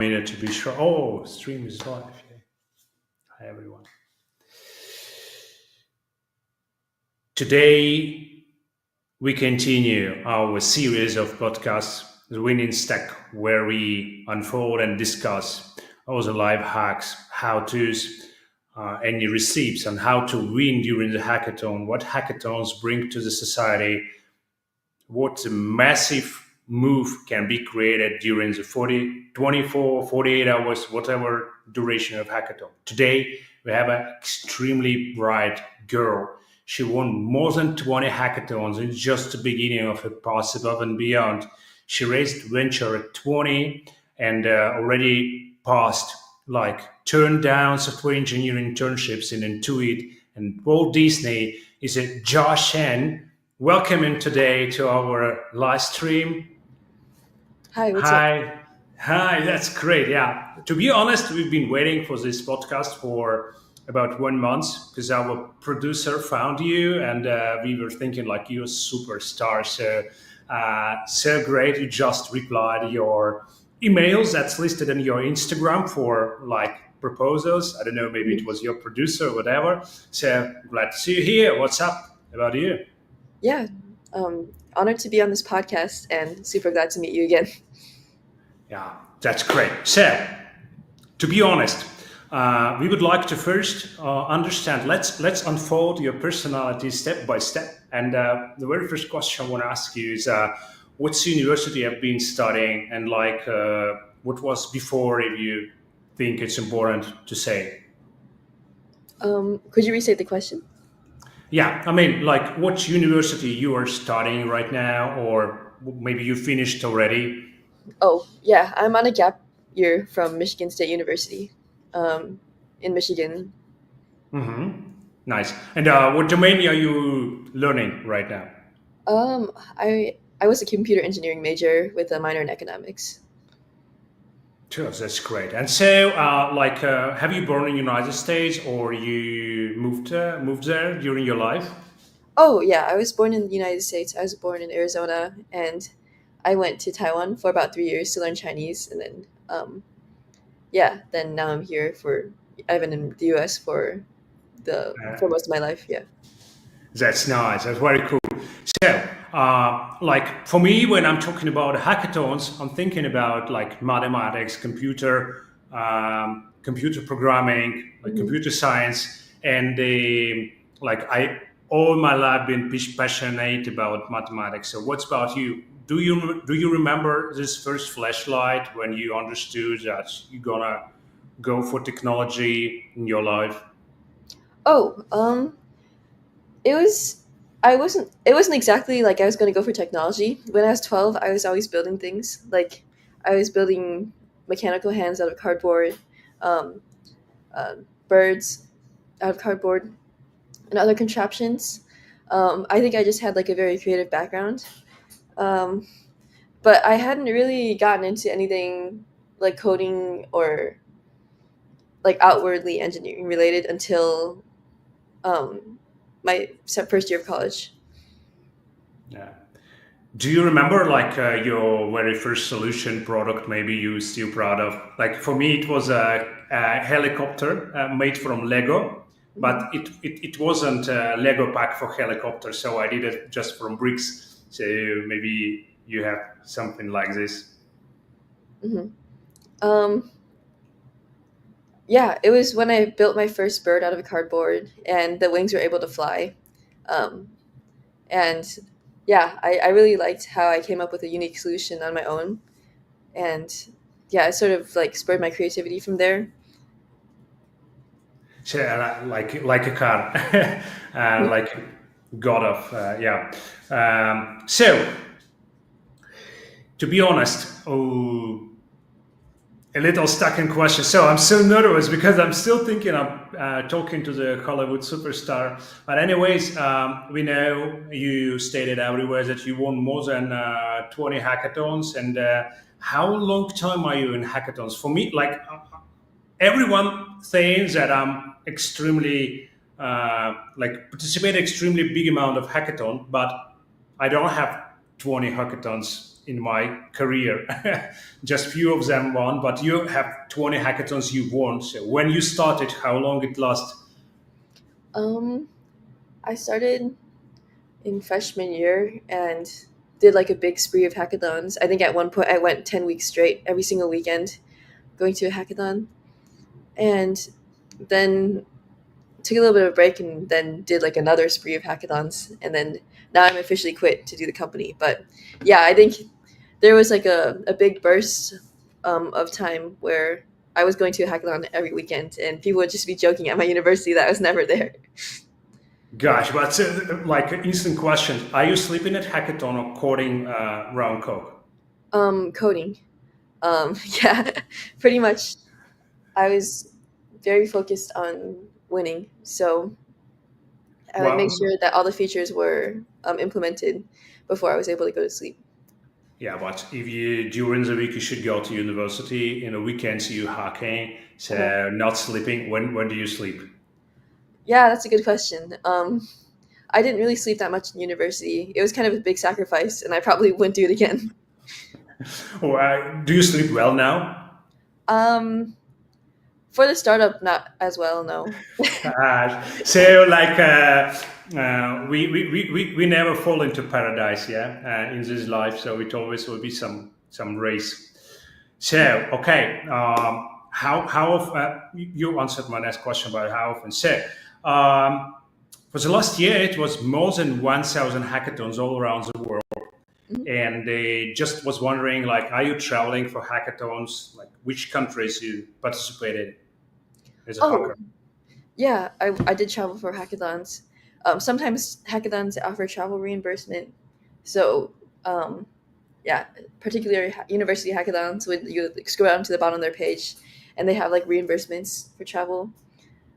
Minute to be sure. Oh, stream is live. Yeah. Hi, everyone. Today, we continue our series of podcasts, The Winning Stack, where we unfold and discuss all the life hacks, how to's, any receipts on how to win during the hackathon, what hackathons bring to the society, what a massive move can be created during the 40, 24, 48 hours, whatever duration of hackathon. Today, we have an extremely bright girl. She won more than 20 hackathons in just the beginning of her path above and beyond. She raised venture at 20 and already passed turned down software engineering internships in Intuit and Walt Disney is a Jia Chen. Welcome in today to our live stream. Hi, what's up? Hi, that's great. Yeah, to be honest, we've been waiting for this podcast for about 1 month because our producer found you, and we were thinking like you're a superstar. So great. You just replied your emails that's listed in your Instagram for proposals. I don't know, maybe it was your producer or whatever. So glad to see you here. What's up? About you? Yeah, honored to be on this podcast and super glad to meet you again. Yeah, that's great. So, to be honest, we would like to first understand. Let's unfold your personality step by step. And the very first question I want to ask you is, what's university have been studying, and what was before, if you think it's important to say. Could you restate the question? Yeah, I mean, like what university you are studying right now, or maybe you finished already. Oh, yeah, I'm on a gap year from Michigan State University in Michigan. Mm-hmm. Nice. And what domain are you learning right now? I was a computer engineering major with a minor in economics. Sure, that's great. And so, have you born in the United States, or you moved there during your life? Oh, yeah, I was born in the United States. I was born in Arizona, and I went to Taiwan for about 3 years to learn Chinese, and then yeah, then now I'm here for. I've been in the U.S. for most of my life. Yeah. That's nice. That's very cool. So, for me, when I'm talking about hackathons, I'm thinking about like mathematics, computer programming, like Mhm. computer science, and I all my life been passionate about mathematics. So, what's about you? Do you remember this first flashlight when you understood that you're gonna go for technology in your life? Oh, it was. I wasn't. It wasn't exactly like I was going to go for technology. When I was 12, I was always building things. Like I was building mechanical hands out of cardboard, um, uh, birds out of cardboard, and other contraptions. I think I just had like a very creative background. Um, but I hadn't really gotten into anything like coding or like outwardly engineering related until um, my first year of college. Yeah. Do you remember your very first solution product? Maybe you still proud of. Like for me, it was a helicopter made from Lego, but Mhm. it wasn't a Lego pack for helicopter, so I did it just from bricks. So maybe you have something like this. Mhm. Um, yeah, it was when I built my first bird out of a cardboard, and the wings were able to fly. Um, and yeah, I really liked how I came up with a unique solution on my own, and yeah, it sort of like spurred my creativity from there. So like a car, like God of yeah. So to be honest, a little stuck in question. So I'm so nervous because I'm still thinking of talking to the Hollywood superstar. But anyways, we know you stated everywhere that you won more than 20 hackathons. And how long time are you in hackathons? For me, everyone thinks that I'm extremely participate extremely big amount of hackathon, but I don't have 20 hackathons in my career. Just few of them won, but you have 20 hackathons you won. So when you started, how long it last? Um, I started in freshman year and did like a big spree of hackathons. I think at one point I went 10 weeks straight, every single weekend, going to a hackathon. And then took a little bit of a break and then did like another spree of hackathons. And then now I'm officially quit to do the company. But yeah, I think there was like a big burst of time where I was going to a hackathon every weekend and people would just be joking at my university that I was never there. Gosh, but like an instant question: are you sleeping at hackathon or coding round code? Coding. Yeah, pretty much. I was very focused on winning, so I would make Well, sure that all the features were implemented before I was able to go to sleep. yeah, but if you during the week you should go to university, in the weekends you hacking, Uh-huh. so not sleeping. When do you sleep? Yeah, that's a good question. I didn't really sleep that much in university. It was kind of a big sacrifice, and I probably wouldn't do it again. Or do you sleep well now? Um, for the startup, not as well. No. So like we never fall into paradise, yeah, in this life. So it always will be some race. So okay, how you answered my next question about how often. So um, for the last year, it was more than 1,000 hackathons all around the world, Mhm. and they just was wondering like, are you traveling for hackathons? Like which countries you participated as a Oh, hacker? yeah, I did travel for hackathons. Sometimes hackathons offer travel reimbursement. So, um, yeah, particularly university hackathons, when you like, scroll down to the bottom of their page and they have like reimbursements for travel.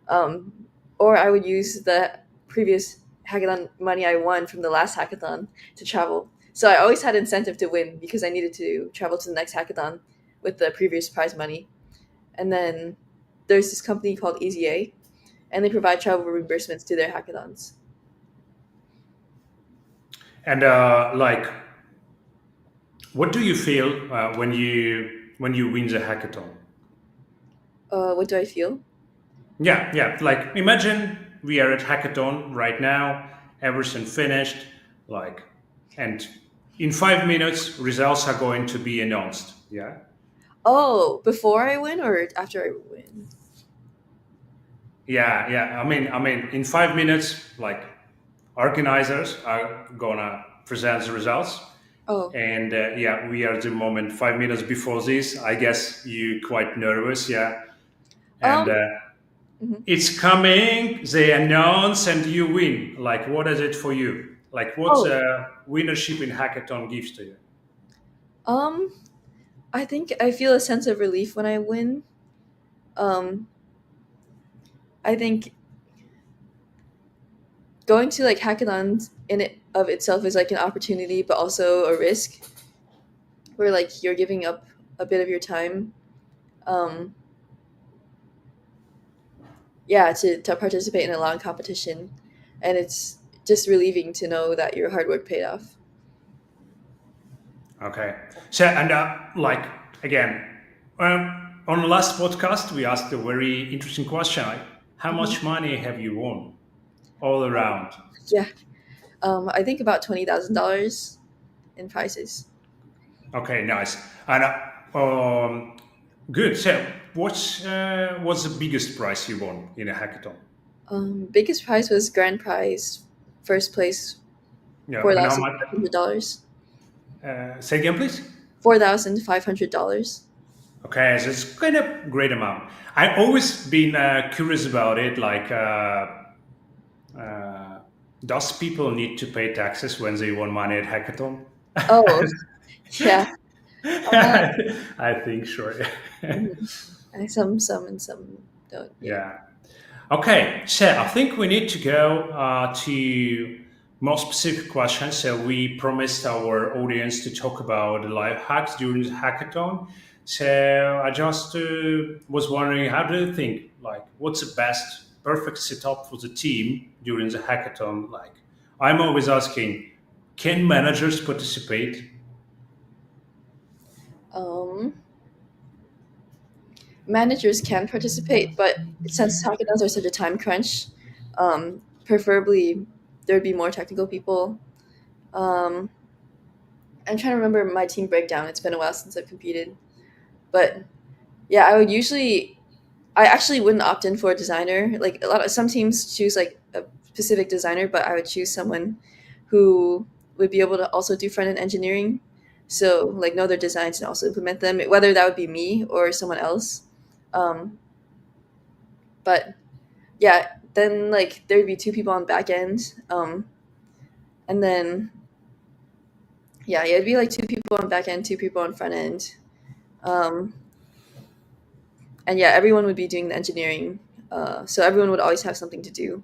Um, or I would use the previous hackathon money I won from the last hackathon to travel. So I always had incentive to win because I needed to travel to the next hackathon with the previous prize money. And then there's this company called EZA, and they provide travel reimbursements to their hackathons. And like, what do you feel when you win the hackathon? What do I feel? Yeah, yeah. Like, imagine we are at hackathon right now, everything finished, like, and in 5 minutes, results are going to be announced. Yeah, Oh, before I win or after I win? yeah, yeah. I mean, in 5 minutes, like, organizers are gonna present the results, Oh, and yeah, we are at the moment 5 minutes before this. I guess you quite nervous, yeah, and. um, mhm. It's coming, they announce, and you win. Like, what is it for you? Like, what's Oh, winnership in hackathon gives to you? um, I think I feel a sense of relief when I win. Um, I think going to like hackathons in it of itself is like an opportunity, but also a risk where like you're giving up a bit of your time. Um, yeah, to participate in a long competition, and it's just relieving to know that your hard work paid off. Okay. So, and like, again, on the last podcast, we asked a very interesting question. Like, how Mhm. much money have you won all around? Yeah, I think about $20,000 in prizes. Okay, nice. And good. So, what's the biggest prize you won in a hackathon? Biggest prize was grand prize, first place, Yeah, four and how thousand much? five hundred dollars. Say again, please. $4,500. Okay, so it's kind of great amount. I've always been curious about it. Like, uh, does people need to pay taxes when they won money at hackathon? Oh, yeah. Uh, I think sure. mhm. Some and some don't. Yeah. Yeah. Okay, so I think we need to go to more specific questions. So we promised our audience to talk about the life hacks during the hackathon. So I just was wondering, how do you think? Like, what's the best perfect setup for the team during the hackathon? Like, I'm always asking, can managers participate? Um, Managers can participate, but since hackathons are such a time crunch, preferably there would be more technical people. Um, I'm trying to remember my team breakdown. It's been a while since I've competed, but yeah, I actually wouldn't opt in for a designer. Like a lot of some teams choose like a specific designer, but I would choose someone who would be able to also do front end engineering. So like know their designs and also implement them, whether that would be me or someone else. Um, but yeah, then like there'd be two people on back end, and then yeah, it'd be like two people on back end, two people on front end, um, and yeah, everyone would be doing the engineering. So everyone would always have something to do.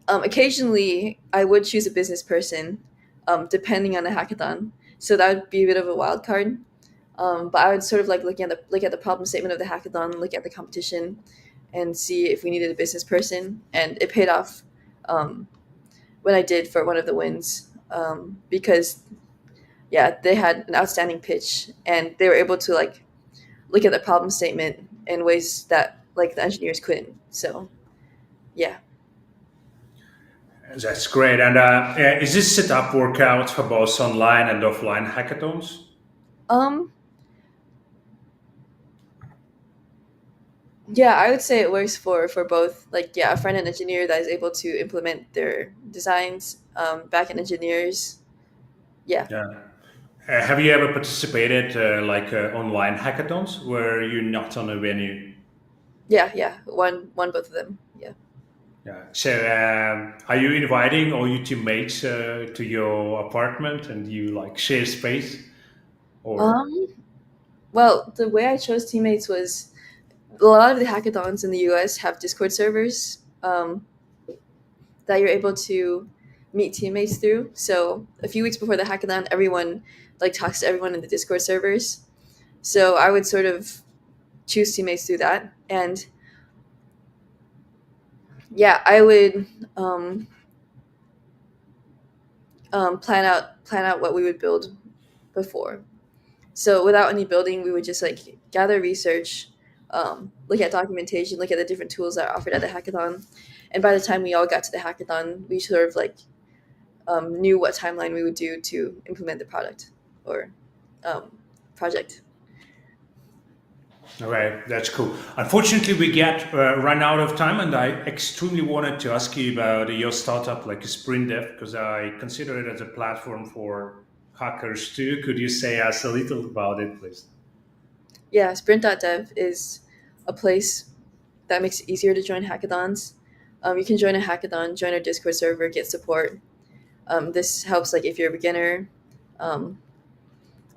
Occasionally, I would choose a business person, depending on the hackathon. So that would be a bit of a wild card. But I would sort of like look at the problem statement of the hackathon, look at the competition, and see if we needed a business person. And it paid off um, when I did for one of the wins, because yeah, they had an outstanding pitch and they were able to like look at the problem statement in ways that like the engineers couldn't. So yeah. That's great. And is this setup work out for both online and offline hackathons? Um, Yeah, I would say it works for both. Like, yeah, a front end engineer that is able to implement their designs, back end engineers. Yeah, Yeah. Have you ever participated online hackathons where you're not on a venue? yeah. One both of them. Yeah. Yeah. So, are you inviting all your teammates to your apartment and you like share space, or? Um. Well, the way I chose teammates was a lot of the hackathons in the U.S. have Discord servers, that you're able to meet teammates through. So a few weeks before the hackathon, everyone like talks to everyone in the Discord servers. So I would sort of choose teammates through that, and yeah, I would um, plan out what we would build before. So without any building, we would just like gather research, look at documentation, look at the different tools that are offered at the hackathon, and by the time we all got to the hackathon, we sort of like knew what timeline we would do to implement the product or um, project. All right, that's cool. Unfortunately, we get run out of time, and I extremely wanted to ask you about your startup, like Sprint Dev, because I consider it as a platform for hackers too. Could you say us a little about it, please? Yeah, Sprint.dev is a place that makes it easier to join hackathons. You can join a hackathon, join our Discord server, get support. This helps like if you're a beginner. Um,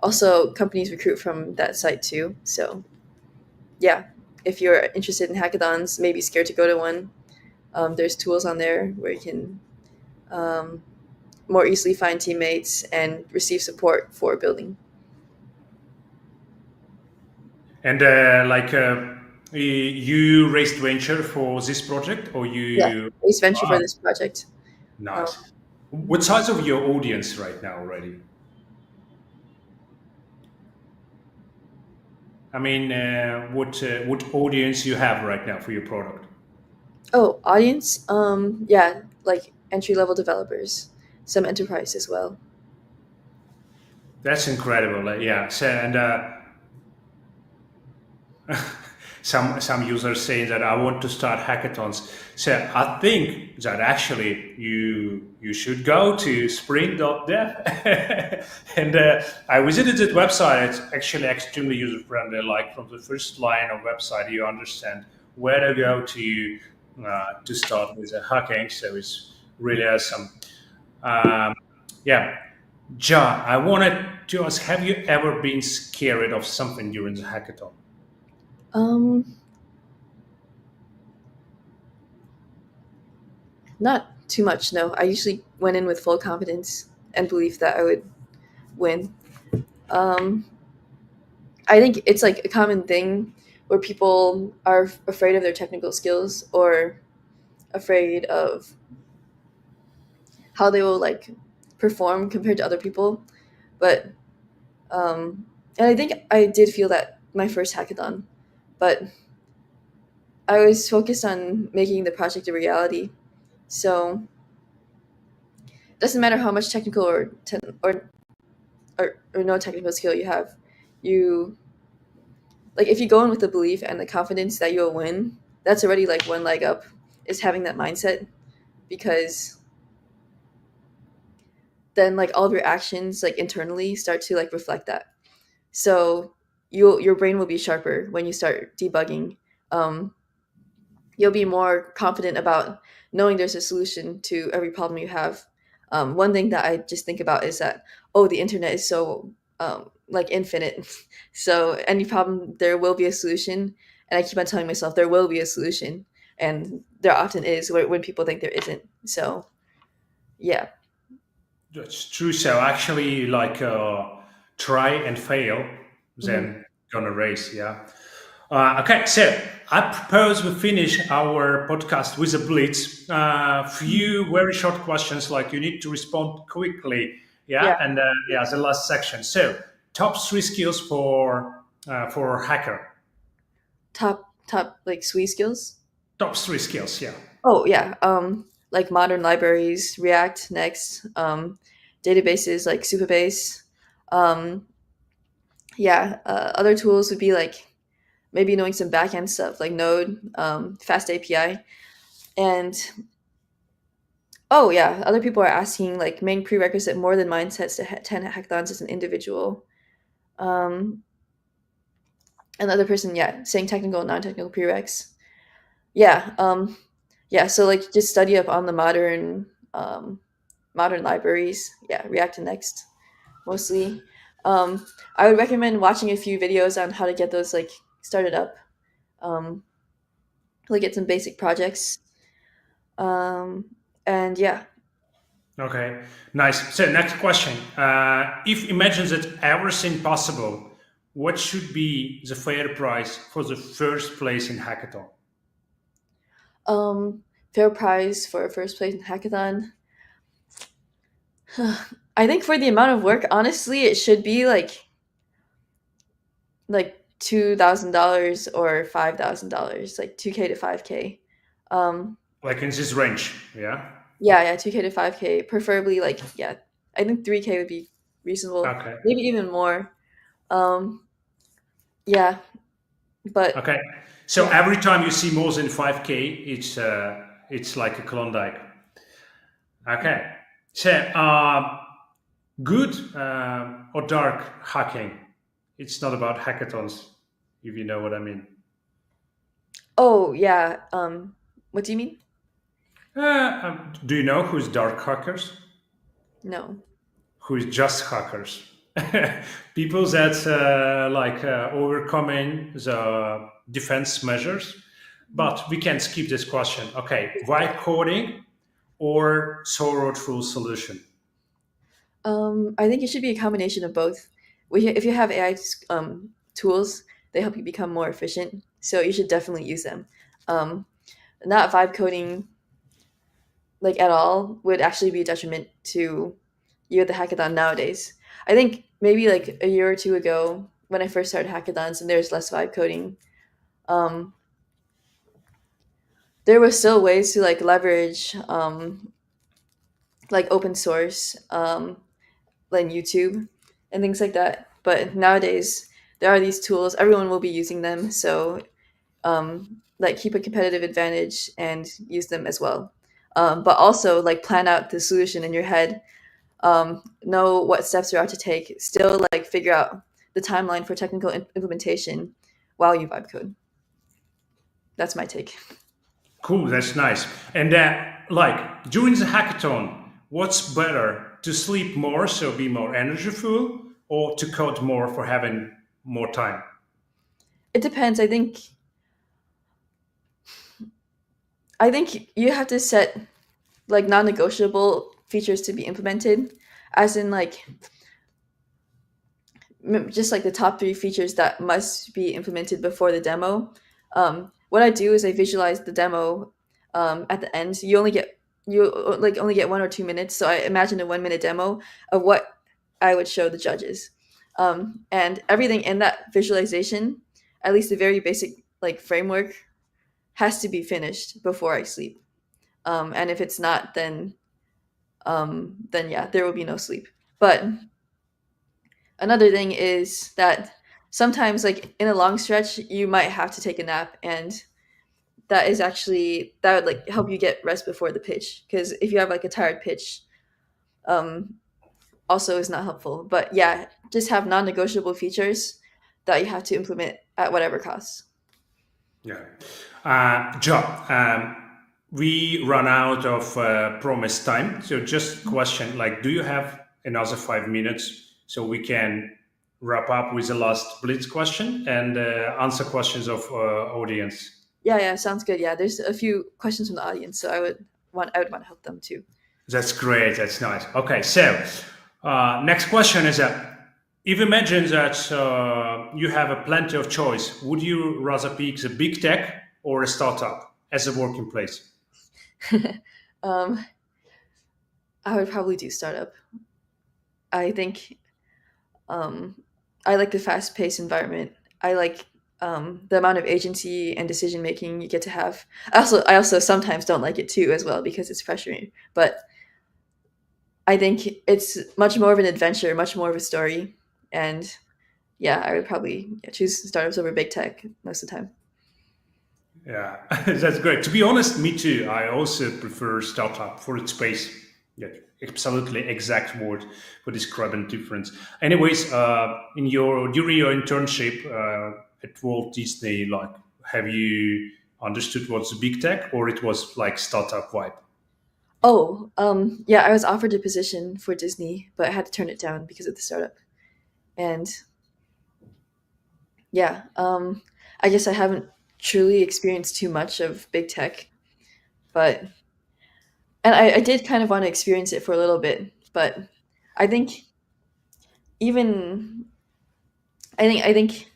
Also, companies recruit from that site too. So yeah, if you're interested in hackathons, maybe scared to go to one, there's tools on there where you can um, more easily find teammates and receive support for building. And you raised venture for this project, or Yeah, you? raise venture for Ah, this project. Um, nice. What size of your audience right now already? I mean, what audience you have right now for your product? oh, audience. Yeah, like entry level developers, some enterprise as well. That's incredible. Yeah. So, and some users saying that I want to start hackathons. So I think that actually you should go to sprint.dev. And I visited that website. It's actually extremely user friendly. Like from the first line of website, you understand where to go to start with the hacking. So it's really awesome. Um, yeah, John, I wanted to ask: have you ever been scared of something during the hackathon? Um, Not too much. No, I usually went in with full confidence and belief that I would win. Um, I think it's like a common thing where people are afraid of their technical skills or afraid of how they will like perform compared to other people. But And I think I did feel that my first hackathon, but I was focused on making the project a reality. So it doesn't matter how much technical or no technical skill you have. You like if you go in with the belief and the confidence that you'll win, that's already like one leg up. Is having that mindset because then like all of your actions like internally start to like reflect that. So your brain will be sharper when you start debugging. Um, you'll be more confident about knowing there's a solution to every problem you have. One thing that I just think about is that the internet is so like infinite, so any problem there will be a solution, and I keep on telling myself there will be a solution, and there often is when people think there isn't. So yeah. That's true. So actually, like try and fail, Mhm. then gonna race. Yeah. Okay, so I propose we finish our podcast with a blitz. Mhm. Few very short questions, like you need to respond quickly. Yeah, Yeah. and yeah, the last section. So, top three skills for hacker. Top like sweet skills. Top three skills. Yeah. Oh yeah, like modern libraries, React, Next, databases like Supabase. Um, yeah, other tools would be like maybe knowing some backend stuff like Node, Fast API, and oh yeah, other people are asking like main prerequisite more than mindsets to 10 hackathons as an individual. Um, Another person, yeah, saying technical, non-technical prereqs. Yeah, yeah. So like just study up on the modern libraries. Yeah, React and Next mostly. I would recommend watching a few videos on how to get those like started up. Um, like get some basic projects. Um, and yeah, Okay. Nice. So, next question. If imagines that everything possible, what should be the fair price for the first place in hackathon? fair prize for first place in hackathon. I think for the amount of work, honestly, it should be like $2,000 or $5,000, like 2K to 5K. Um, Like in this range. Yeah. yeah, yeah, 2K to 5K, preferably like yeah. I think 3K would be reasonable, Okay. maybe even more. Um, yeah, but Okay. So yeah. every time you see more than 5K, it's like a Klondike. Okay. So good or dark hacking. It's not about hackathons, if you know what I mean. Oh yeah. What do you mean? Do you know who's dark hackers? No. Who is just hackers? People that overcoming the defense measures. But we can skip this question. Okay, why coding or thorough through solution? I think it should be a combination of both. If you have AI tools, they help you become more efficient. So you should definitely use them. Um, Not vibe coding like at all would actually be a detriment to you at the hackathon nowadays. I think maybe like a year or two ago when I first started hackathons and there's less vibe coding, um, there were still ways to like leverage like open source like YouTube and things like that. But nowadays there are these tools, everyone will be using them, so like keep a competitive advantage and use them as well. But also like plan out the solution in your head, know what steps you're out to take, still like figure out the timeline for technical implementation while you vibe code. That's my take. Cool, that's nice. And like during the hackathon, what's better to sleep more, so be more energyful, or to code more for having more time? It depends. I think you have to set like non-negotiable features to be implemented, as in like just like the top three features that must be implemented before the demo. What I do is I visualize the demo at the end. You only get 1 or 2 minutes, so I imagine a 1 minute demo of what I would show the judges. And everything in that visualization, at least the very basic like framework, has to be finished before I sleep. And if it's not, then yeah, there will be no sleep. But another thing is that sometimes, like in a long stretch, you might have to take a nap, and that would like help you get rest before the pitch. Because if you have like a tired pitch, um, also is not helpful. But yeah, just have non-negotiable features that you have to implement at whatever cost. Yeah. Joe, we run out of promised time. So just question, like, do you have another 5 minutes so we can wrap up with the last blitz question and answer questions of audience? Yeah, yeah, sounds good. Yeah, there's a few questions from the audience, so I would want to help them too. That's great. That's nice. Okay, so next question is if imagine that you have a plenty of choice, would you rather pick the big tech or a startup as a working place? um, I would probably do startup. I think um, I like the fast-paced environment. I like the amount of agency and decision making you get to have. I also sometimes don't like it too as well because it's pressuring. But I think it's much more of an adventure, much more of a story, and yeah, I would probably choose startups over big tech most of the time. Yeah, that's great. To be honest, me too. I also prefer startup for its space. Yeah, absolutely exact word for describing difference. Anyways, in your during your internship at Walt Disney, like, have you understood what's the big tech or it was like startup vibe? Oh, yeah, I was offered a position for Disney, but I had to turn it down because of the startup. And yeah, I guess I haven't truly experienced too much of big tech, but I did kind of want to experience it for a little bit, but I think even I think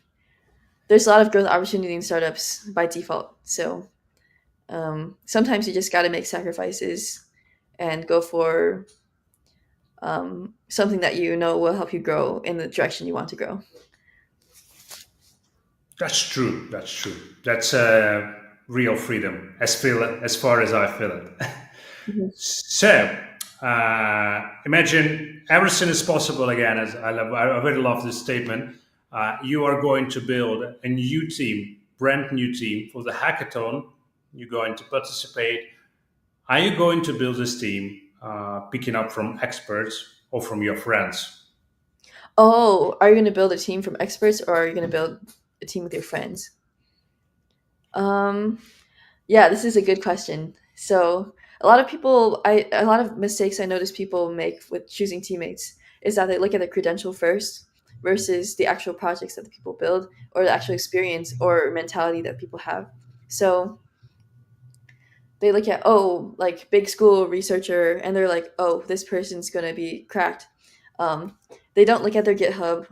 there's a lot of growth opportunity in startups by default. So sometimes you just got to make sacrifices and go for something that you know will help you grow in the direction you want to grow. That's true. That's true. That's real freedom, as far as I feel it. Mhm. So imagine everything is possible again. As I really love this statement. You are going to build a new team, brand new team for the hackathon. You're going to participate. Are you going to build this team, picking up from experts or from your friends? Oh, are you going to build a team from experts or are you going to build a team with your friends? Um, yeah, this is a good question. So, a lot of mistakes I notice people make with choosing teammates is that they look at the credential first versus the actual projects that the people build or the actual experience or mentality that people have. So, they look at, oh, like big school researcher, and they're like, oh, this person's going to be cracked. Um, they don't look at their GitHub.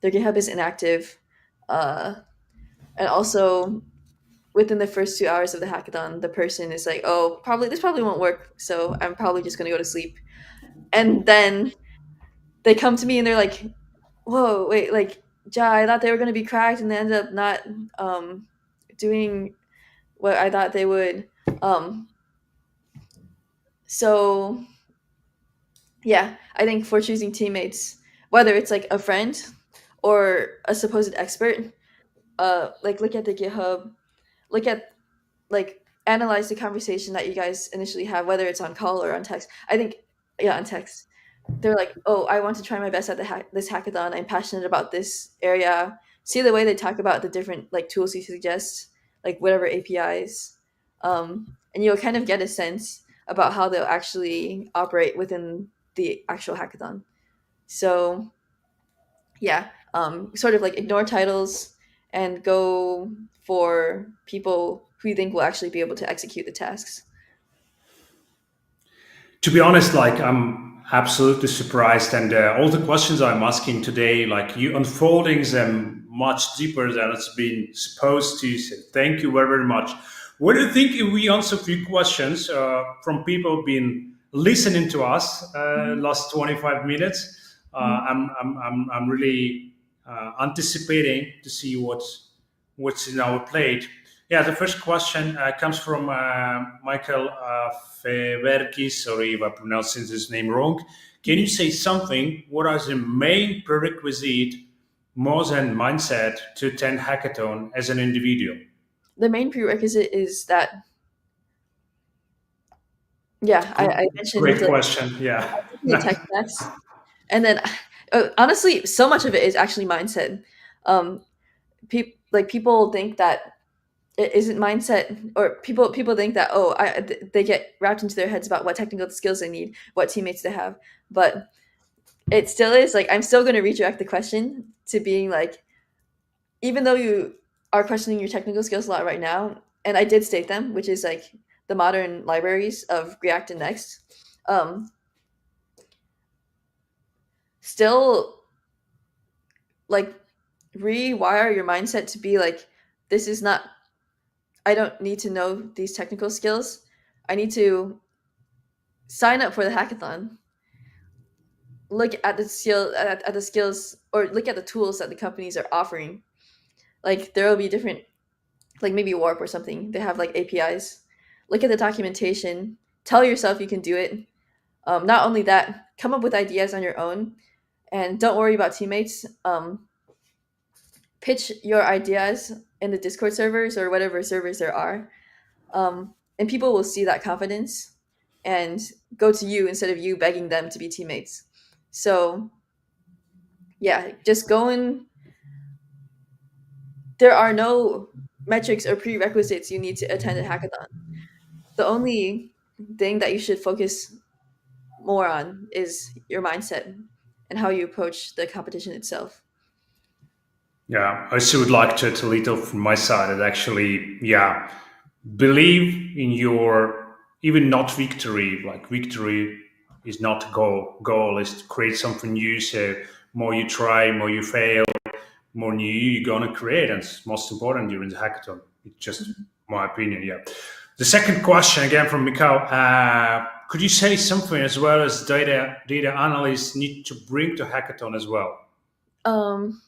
Their GitHub is inactive. Uh, and also, within the first 2 hours of the hackathon, the person is like, "Oh, probably this probably won't work, so I'm probably just gonna go to sleep." And then they come to me and they're like, "Whoa, wait, like, Ja, I thought they were gonna be cracked, and they ended up not um, doing what I thought they would." Um, so yeah, I think for choosing teammates, whether it's like a friend or a supposed expert, like look at the GitHub, look at like analyze the conversation that you guys initially have, whether it's on call or on text. I think, yeah, on text. They're like, "Oh, I want to try my best at this hackathon. I'm passionate about this area." See the way they talk about the different like tools you suggest, like whatever APIs, and you'll kind of get a sense about how they'll actually operate within the actual hackathon. So yeah, sort of like ignore titles and go for people who you think will actually be able to execute the tasks. To be honest, like, I'm absolutely surprised, and all the questions I'm asking today, like, you unfolding them much deeper than it's been supposed to. So thank you very, very much. What do you think if we answer a few questions from people been listening to us Mhm. last 25 minutes? Mhm. I'm really anticipating to see what's in our plate. Yeah, the first question comes from Michael Feverki. Sorry if I pronounced his name wrong. Can you say something? What are the main prerequisite, more than mindset, to attend hackathon as an individual? The main prerequisite is that, yeah, I mentioned Great like question. Yeah. the tech stacks, and then honestly, so much of it is actually mindset. Um, people think that it isn't mindset, or people think that, oh, they get wrapped into their heads about what technical skills they need, what teammates they have, but it still is like I'm still going to redirect the question to being like, even though you are questioning your technical skills a lot right now, and I did state them, which is like the modern libraries of React and Next, um, still like rewire your mindset to be like, this is not, I don't need to know these technical skills. I need to sign up for the hackathon, look at the skills, or look at the tools that the companies are offering. Like there will be different, like maybe Warp or something. They have like APIs. Look at the documentation. Tell yourself you can do it. Not only that, come up with ideas on your own, and don't worry about teammates. Pitch your ideas in the Discord servers or whatever servers there are, and people will see that confidence and go to you instead of you begging them to be teammates. So yeah, just go in. There are no metrics or prerequisites you need to attend a hackathon. The only thing that you should focus more on is your mindset and how you approach the competition itself. Yeah, I also would like to little from my side that actually, yeah, believe in your even not victory. Like victory is not goal is to create something new. So more you try, more you fail, more new you're gonna create, and it's most important during the hackathon. It's just my opinion. Yeah. The second question again from Mikhail. Could you say something as well as data analysts need to bring to hackathon as well? Um,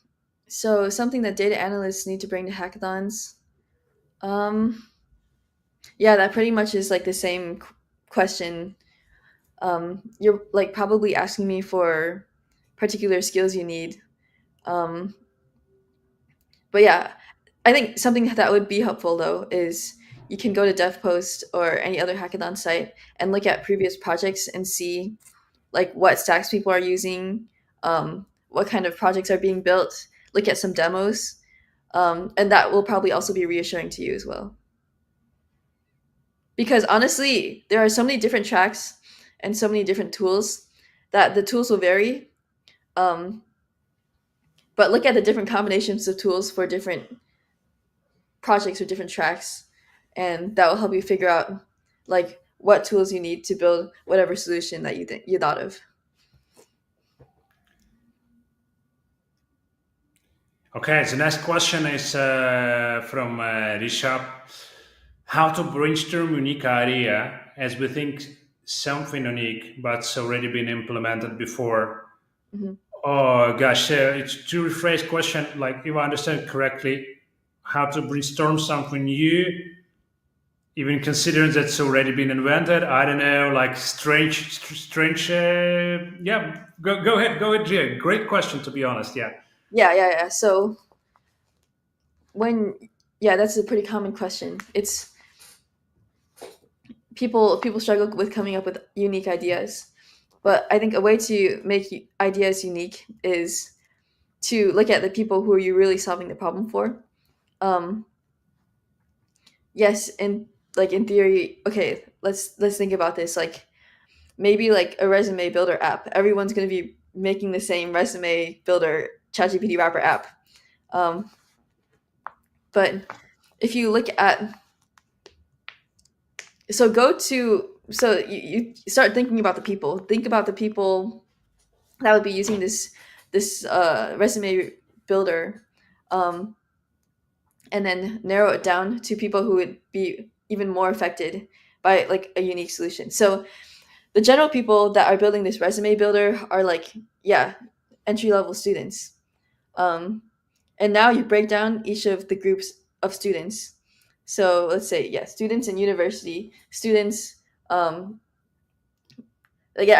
so something that data analysts need to bring to hackathons. Um, yeah, that pretty much is like the same question. You're like probably asking me for particular skills you need. Um, but yeah, I think something that would be helpful though is you can go to DevPost or any other hackathon site and look at previous projects and see like what stacks people are using, what kind of projects are being built. Look at some demos, and that will probably also be reassuring to you as well. Because honestly, there are so many different tracks and so many different tools that the tools will vary. Um, but look at the different combinations of tools for different projects or different tracks, and that will help you figure out like what tools you need to build whatever solution that you thought of. Okay, the next question is from Rishabh. How to brainstorm unique idea as we think something unique but's already been implemented before. Mhm. Oh gosh, it's to rephrase question, like if I understand correctly, how to brainstorm something new, even considering that's already been invented. I don't know, like strange. Yeah, go ahead, Jay. Great question, to be honest. Yeah. Yeah. So when, yeah, that's a pretty common question. It's people struggle with coming up with unique ideas, but I think a way to make ideas unique is to look at the people who are you really solving the problem for. Um, yes, and like in theory, okay, let's think about this. Like maybe like a resume builder app. Everyone's going to be making the same resume builder ChatGPT wrapper app. Um, but if you look at, so go to, so you start thinking about the people. Think about the people that would be using this resume builder, um, and then narrow it down to people who would be even more affected by like a unique solution. So the general people that are building this resume builder are like, yeah, entry level students. Um, and now you break down each of the groups of students. So let's say, yeah, students in university, students, again,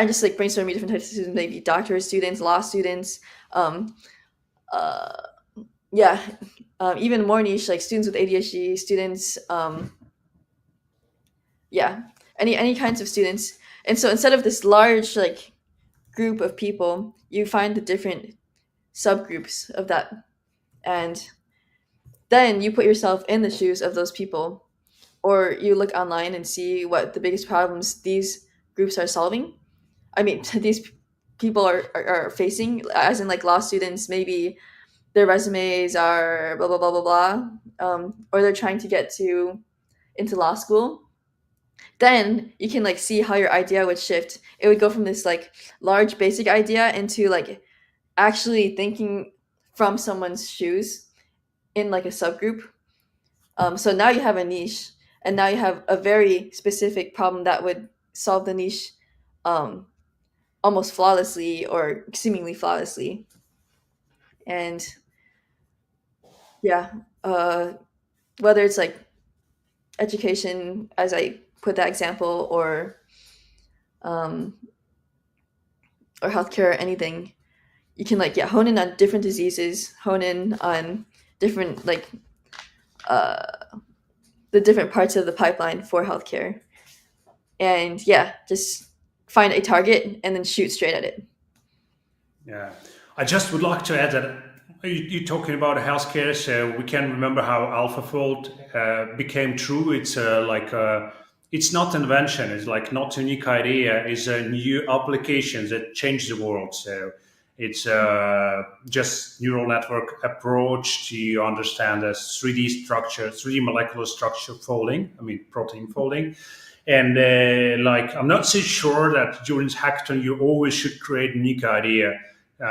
I'm just like brainstorming different types of students, maybe doctorate students, law students, um, uh, yeah, even more niche, like students with ADHD, students, yeah, any kinds of students. And so instead of this large like group of people, you find the different subgroups of that, and then you put yourself in the shoes of those people, or you look online and see what the biggest problems these groups are solving. I mean, these people are facing, as in like law students, maybe their resumes are blah blah blah blah blah, or they're trying to get to into law school. Then you can like see how your idea would shift. It would go from this like large basic idea into like actually thinking from someone's shoes in like a subgroup. So now you have a niche, and now you have a very specific problem that would solve the niche, um, almost flawlessly or seemingly flawlessly. And yeah, whether it's like education, as I put that example, um, or healthcare, or anything, you can like, yeah, hone in on different diseases, hone in on different like uh, the different parts of the pipeline for healthcare, and yeah, just find a target and then shoot straight at it. Yeah, I just would like to add that you're talking about healthcare, so we can remember how AlphaFold became true. It's not invention. It's like not a unique idea. It's a new application that changed the world. So it's just neural network approach to understand the 3D structure, 3D molecular structure folding. I mean protein folding. And I'm not so sure that during hackathon you always should create a unique idea.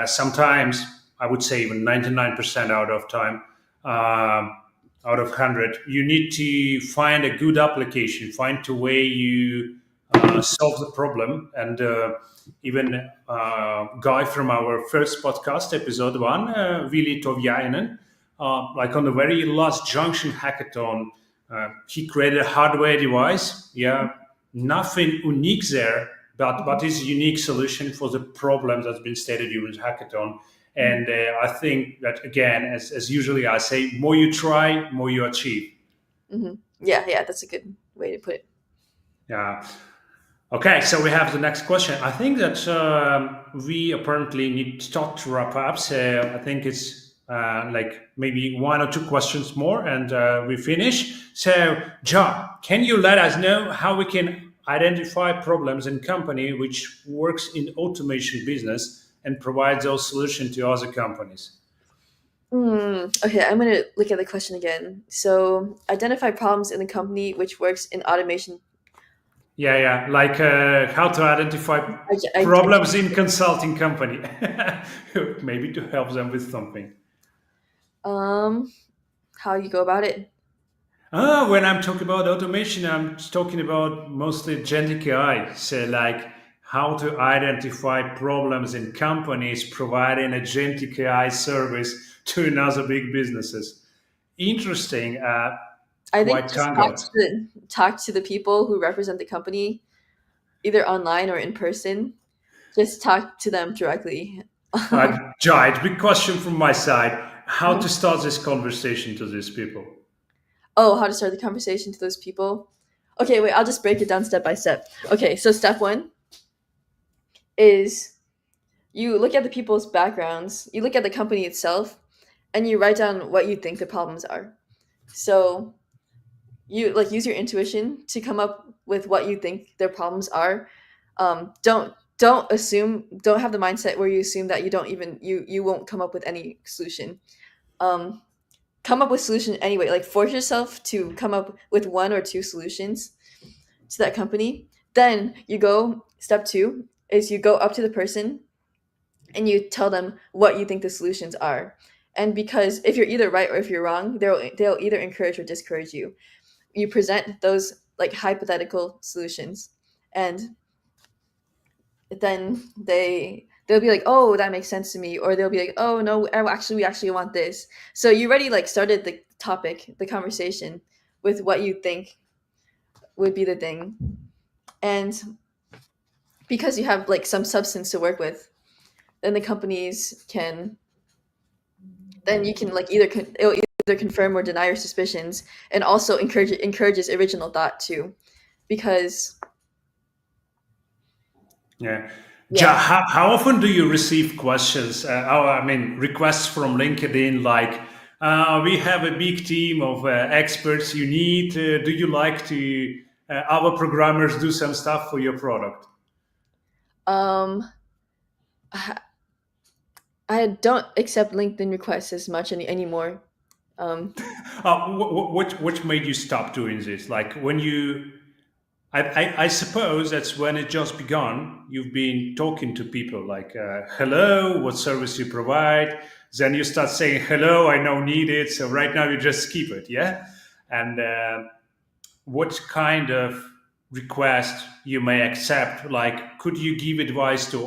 Sometimes I would say even 99% out of time, out of 100, you need to find a good application, find a way you solve the problem. And even Guy from our first podcast, episode one, Vili Tovjainen, like on the very last Junction hackathon, he created a hardware device. Yeah, nothing unique there, but is a unique solution for the problem that's been stated during the hackathon. And I think that again, as usually I say, more you try, more you achieve. Hmm. Yeah, yeah, that's a good way to put it. Yeah. Okay, so we have the next question. I think that we apparently need to start to wrap up. So I think it's like maybe one or two questions more, and we finish. So, John, can you let us know how we can identify problems in company which works in automation business and provide those solutions to other companies? Okay, I'm gonna look at the question again. So, identify problems in the company which works in automation. Yeah, yeah, like how to identify I problems in consulting company, maybe to help them with something. um, how you go about it? When I'm talking about automation, I'm talking about mostly agentic AI. So, like how to identify problems in companies providing agentic AI service to another big businesses. Interesting, I think quite just tangled. talk to the people who represent the company, either online or in person. Just talk to them directly. Giant, big question from my side. How to start this conversation to these people? Oh, how to start the conversation to those people? Okay, wait, I'll just break it down step by step. Okay, so step one is you look at the people's backgrounds, you look at the company itself, and you write down what you think the problems are. So you like use your intuition to come up with what you think their problems are. Don't assume. Don't have the mindset where you assume that you won't come up with any solution. Um, Come up with solution anyway. Like force yourself to come up with one or two solutions to that company. Then you go step two is you go up to the person and you tell them what you think the solutions are. And because if you're either right or if you're wrong, they'll either encourage or discourage you. You present those like hypothetical solutions, and then they'll be like, "Oh, that makes sense to me," or they'll be like, "Oh no, actually, we actually want this." So you already like started the topic, the conversation, with what you think would be the thing, and because you have like some substance to work with, then the companies can then you can like it'll either confirm or deny your suspicions, and also encourages original thought too, because Yeah. Ja, yeah. how often do you receive questions? I mean, requests from LinkedIn like, we have a big team of experts you need. Do you like to, our programmers do some stuff for your product? um I I don't accept LinkedIn requests as much anymore. um What made you stop doing this? Like when you, I suppose that's when it just begun. You've been talking to people like, hello, what service you provide. Then you start saying, hello, I now need it. So right now you just skip it, yeah? And what kind of request you may accept? Like, could you give advice to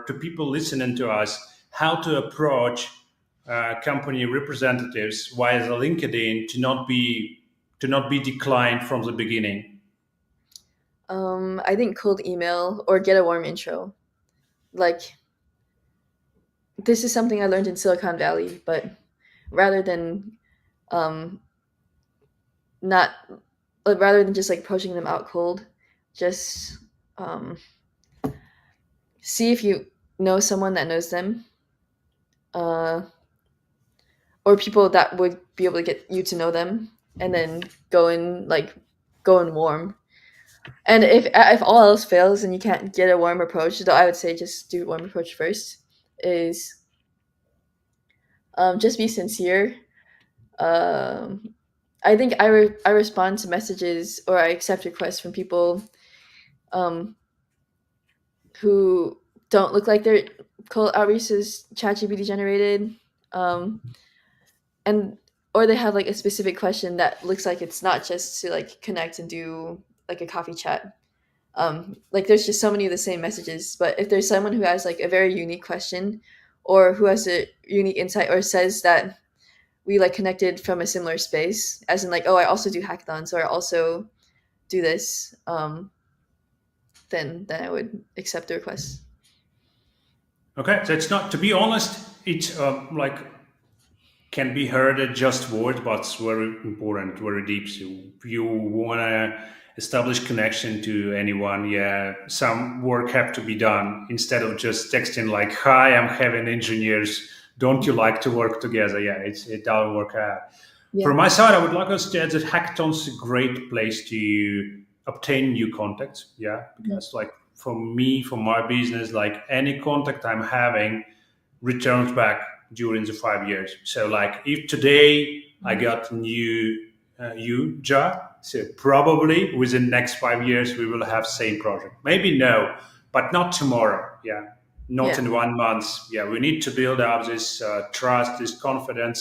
to people listening to us how to approach company representatives via the LinkedIn to not be declined from the beginning? I think cold email or get a warm intro. Like, this is something I learned in Silicon Valley, but rather than um not rather than just like approaching them out cold, just um see if you know someone that knows them, uh or people that would be able to get you to know them, and then go in warm. And if all else fails and you can't get a warm approach, though I would say just do warm approach first, is just be sincere. um I think I respond to messages or I accept requests from people um who don't look like their cold outreach is ChatGPT generated, um and or they have like a specific question that looks like it's not just to like connect and do like a coffee chat. Like there's just so many of the same messages, but if there's someone who has like a very unique question, or who has a unique insight, or says that we like connected from a similar space, as in like, oh, I also do hackathons, or I also do this, then I would accept the request. Okay, so it's not, to be honest, it's like can be heard at just words, but it's very important, very deep. So if you want to establish connection to anyone, yeah, some work have to be done instead of just texting like, "Hi, I'm having engineers. Don't you like to work together?" Yeah, it doesn't work out. Yeah. From my side, I would like us to add that hackathons is a great place to obtain new contacts. Yeah, Mhm. because like for me, for my business, like any contact I'm having returns back during the 5 years. So like if today I Mhm. got new you job, so probably within next 5 years we will have same project. Maybe no, but not tomorrow. Yeah, not Yeah. in 1 month. Yeah, we need to build up this trust, this confidence,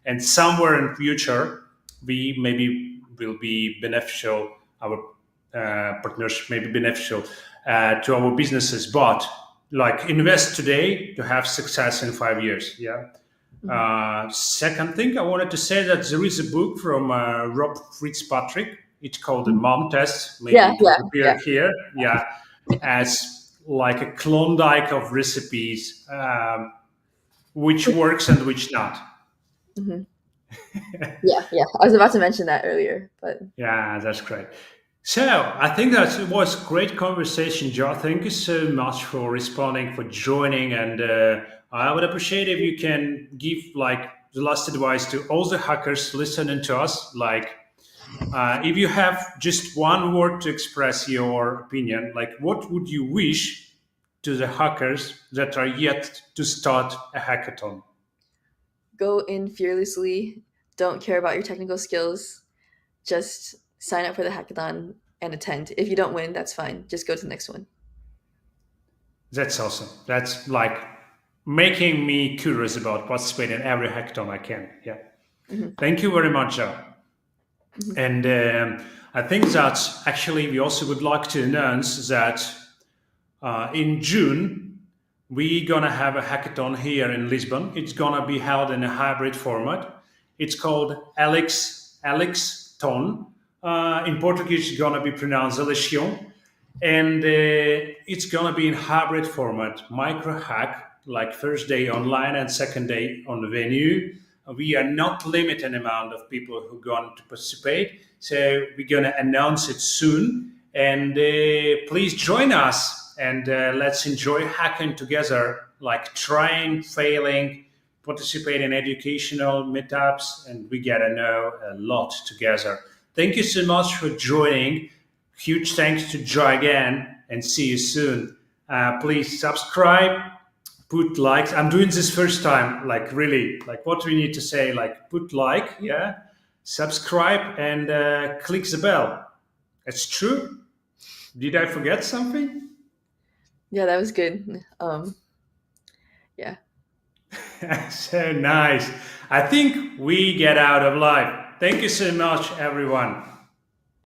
and somewhere in future we maybe will be beneficial. Our partnership may be beneficial to our businesses, but like invest today to have success in 5 years. Yeah. Mhm. Second thing I wanted to say that there is a book from Rob Fitzpatrick. It's called the Mom Test. Maybe Yeah. it Yeah. will Yeah. appear here. Yeah, as like a Klondike of recipes, which works and which not. Mhm. Yeah. Yeah. I was about to mention that earlier, but Yeah, that's great. So I think that it was great conversation, Joe. Thank you so much for responding, for joining, and I would appreciate if you can give like the last advice to all the hackers listening to us. Like, if you have just one word to express your opinion, like what would you wish to the hackers that are yet to start a hackathon? go in fearlessly. Don't care about your technical skills. Just sign up for the hackathon and attend. If you don't win, that's fine. Just go to the next one. That's awesome. That's like making me curious about participating in every hackathon I can. Yeah. Hmm. Thank you very much, Joe. Hmm. And I think that actually we also would like to announce that in June we gonna have a hackathon here in Lisbon. It's gonna be held in a hybrid format. It's called Alex Ton. In Portuguese, it's gonna be pronounced Eleição, and it's gonna be in hybrid format, micro hack, like first day online and second day on the venue. We are not limited amount of people who are going to participate, so we're gonna announce it soon. And please join us, and let's enjoy hacking together, like trying, failing, participate in educational meetups, and we get to know a lot together. Thank you so much for joining. Huge thanks to Joy again, and see you soon. Please subscribe, put likes. I'm doing this first time, like really, like what we need to say, like put like, yeah, subscribe, and click the bell. It's true. Did I forget something? Yeah, that was good. Yeah. So nice. I think we get out of life. Thank you so much, everyone.